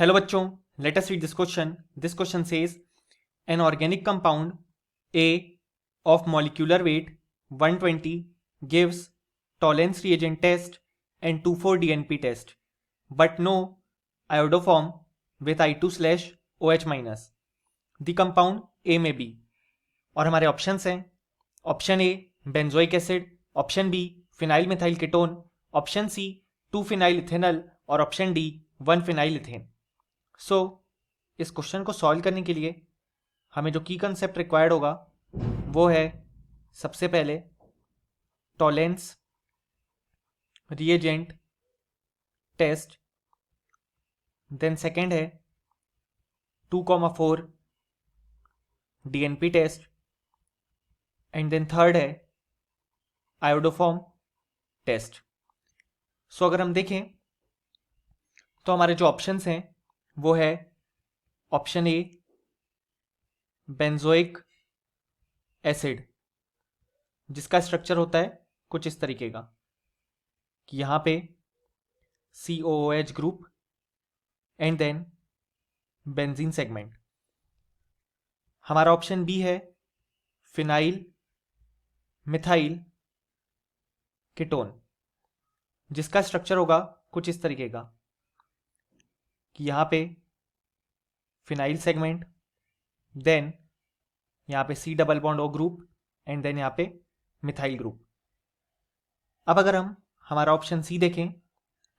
Hello बच्चों, let us read this question. This question says an organic compound A of molecular weight 120 gives Tollens reagent test and 2,4-DNP test, but no iodoform with I2/OH minus. The compound A में B और हमारे options हैं option A benzoic acid, option B phenyl methyl ketone, option C two phenyl ethanol और option D one phenyl ethane. So इस question को solve करने के लिए हमें जो की कंसेप्ट रिक्वायर्ड होगा वो है सबसे पहले Tollens reagent test, then second है 2,4 DNP test and then third है आयोडोफॉर्म टेस्ट। सो अगर हम देखें तो हमारे जो ऑप्शंस हैं वो है ऑप्शन ए बेंजोइक एसिड, जिसका स्ट्रक्चर होता है कुछ इस तरीके का कि यहाँ पे COOH group and then benzene segment. हमारा ऑप्शन बी है फिनाइल मिथाइल कीटोन, जिसका स्ट्रक्चर होगा कुछ इस तरीके का कि यहाँ पे फिनाइल सेगमेंट, देन यहाँ पे C+O ग्रुप एंड देन यहाँ पे मिथाइल ग्रुप। अब अगर हम हमारा ऑप्शन सी देखें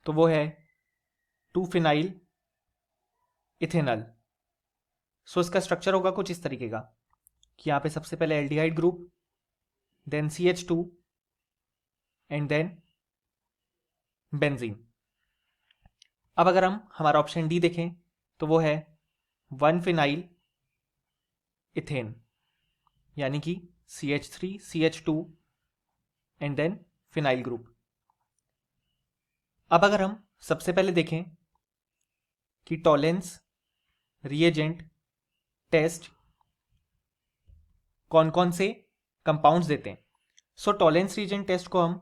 तो वो है 2-फिनाइल इथेनॉल। सो इसका स्ट्रक्चर होगा कुछ इस तरीके का कि यहाँ पे सबसे पहले aldehyde group, then CH2 and then benzene. अब अगर हम हमारा ऑप्शन डी देखें तो वो है 1-फिनाइल इथेन, यानी कि CH3 CH2 and then phenyl group. अब अगर हम सबसे पहले देखें कि टॉलेंस रिएजेंट टेस्ट कौन कौन से कंपाउंड्स देते हैं। सो टॉलेंस रिएजेंट टेस्ट को हम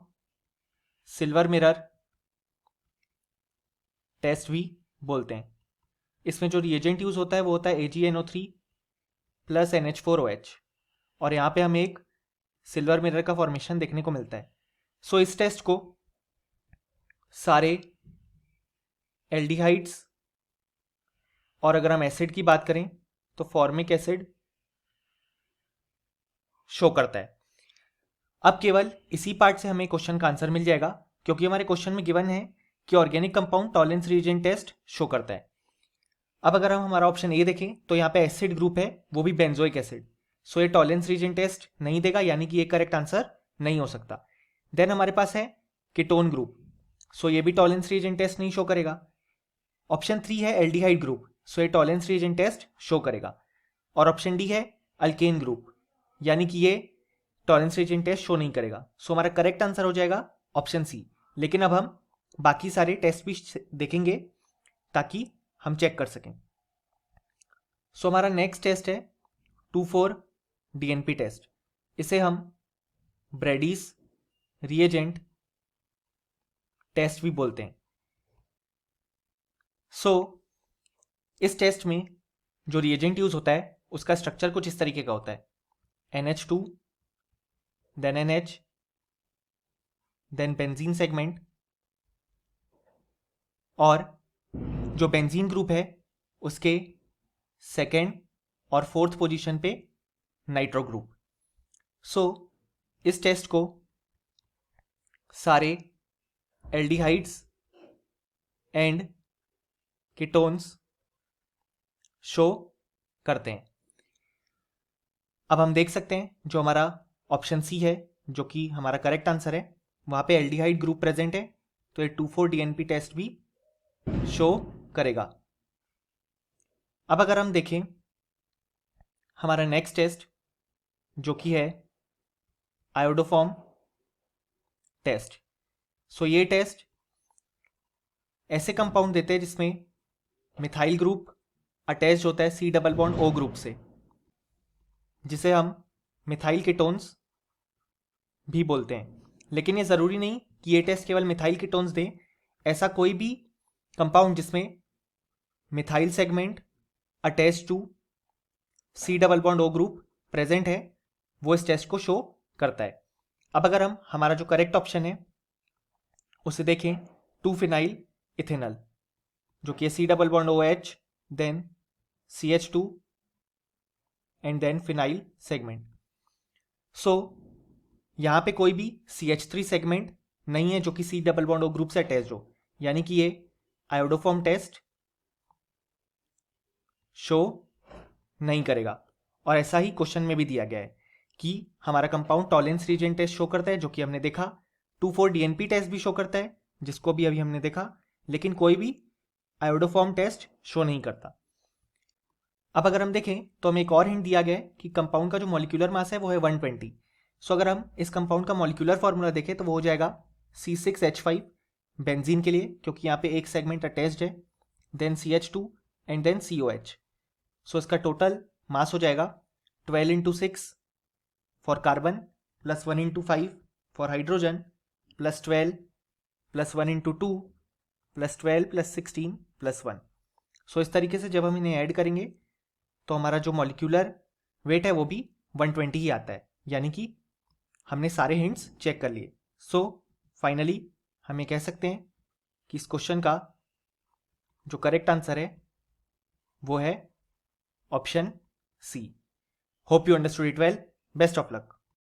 सिल्वर मिरर टेस्ट भी बोलते हैं। इसमें जो रिएजेंट यूज होता है वो होता है AgNO3 प्लस NH4OH, और यहाँ पे हमें एक सिल्वर मिरर का फॉर्मेशन देखने को मिलता है। सो इस टेस्ट को सारे एल्डिहाइड्स और अगर हम एसिड की बात करें तो फॉर्मिक एसिड शो करता है। अब केवल इसी पार्ट से हमें क्वेश्चन का आंसर मिल जाएगा, क्योंकि हमारे क्वेश्चन में गिवन है कि organic compound Tollens reagent test show करता है। अब अगर हम हमारा ऑप्शन ए देखें तो यहाँ पे एसिड ग्रुप है, वो भी बेंजोइक एसिड। सो ये टॉलेंस रिएजेंट टेस्ट नहीं देगा, यानी कि ये करेक्ट आंसर नहीं हो सकता। देन हमारे पास है कीटोन ग्रुप, सो ये भी टॉलेंस रिएजेंट टेस्ट नहीं शो करेगा। ऑप्शन 3 है एल्डिहाइड ग्रुप, सो ये टॉलेंस रिएजेंट टेस्ट शो करेगा। और ऑप्शन डी है अल्केन ग्रुप, यानी कि ये टॉलेंस रिएजेंट टेस्ट शो नहीं करेगा। सो हमारा करेक्ट आंसर हो जाएगा ऑप्शन सी। लेकिन अब हम बाकी सारे टेस्ट भी देखेंगे ताकि हम चेक कर सकें। सो हमारा नेक्स्ट टेस्ट है 2,4-DNP टेस्ट। इसे हम ब्रेडीज रिएजेंट टेस्ट भी बोलते हैं। सो इस टेस्ट में जो रिएजेंट यूज होता है उसका स्ट्रक्चर कुछ इस तरीके का होता है NH2 then NH then benzene segment, और जो बेंजीन ग्रुप है उसके सेकेंड और फोर्थ पोजीशन पे नाइट्रो ग्रुप। सो इस टेस्ट को सारे एल्डिहाइड्स एंड कीटोन्स शो करते हैं। अब हम देख सकते हैं जो हमारा ऑप्शन सी है, जो कि हमारा करेक्ट आंसर है, वहां पे एल्डिहाइड ग्रुप प्रेजेंट है, तो ये 2,4-DNP टेस्ट भी शो करेगा। अब अगर हम देखें हमारा नेक्स्ट टेस्ट जो कि है आयोडोफॉर्म टेस्ट। सो ये टेस्ट ऐसे कंपाउंड देते हैं जिसमें मिथाइल ग्रुप अटैच्ड होता है C+O ग्रुप से, जिसे हम मिथाइल कीटोन्स भी बोलते हैं। लेकिन ये ज़रूरी नहीं कि ये टेस्ट केवल मिथाइल कीटोन्स दे। ऐसा कोई भी कंपाउंड जिसमें methyl segment attach to C double bond O group present है, वो इस टेस्ट को शो करता है। अब अगर हम हमारा जो करेक्ट ऑप्शन है उसे देखें, 2 फिनाइल इथेनॉल, जो कि C double bond O H then CH2 and then phenyl segment. So यहां पे कोई भी CH3 सेगमेंट नहीं है जो कि C double bond O group से अटैच हो, यानी कि ये आयोडोफॉर्म टेस्ट शो नहीं करेगा। और ऐसा ही क्वेश्चन में भी दिया गया है कि हमारा compound Tollens reagent test show करता है, जो कि हमने देखा। 2,4-DNP टेस्ट भी शो करता है, जिसको भी अभी हमने देखा, लेकिन कोई भी आयोडोफॉर्म टेस्ट शो नहीं करता। अब अगर हम देखें तो हमें एक और हिंट दिया गया है कि कंपाउंड का जो मॉलिक्यूलर मास है वो है 120। सो अगर हम इस कंपाउंड का मॉलिक्यूलर फॉर्मूला देखें तो वो हो जाएगा C6H5 बेंजीन के लिए, क्योंकि यहाँ पे एक सेगमेंट अटैच्ड है, then CH2 and then COH। सो इसका टोटल मास हो जाएगा 12 × 6 for carbon plus 1 × 5 for hydrogen plus 12 plus 1 × 2 plus 12 plus 16 plus 1। So इस तरीके से जब हम इन्हें ऐड करेंगे तो हमारा जो मॉलिक्यूलर वेट है वो भी 120 ही आता है, यानी कि हमने सारे हिंट्स चेक कर लिए। सो फाइनली हम ये कह सकते हैं कि इस क्वेश्चन का जो करेक्ट आंसर है वो है option C. Hope you understood it well. Best of luck.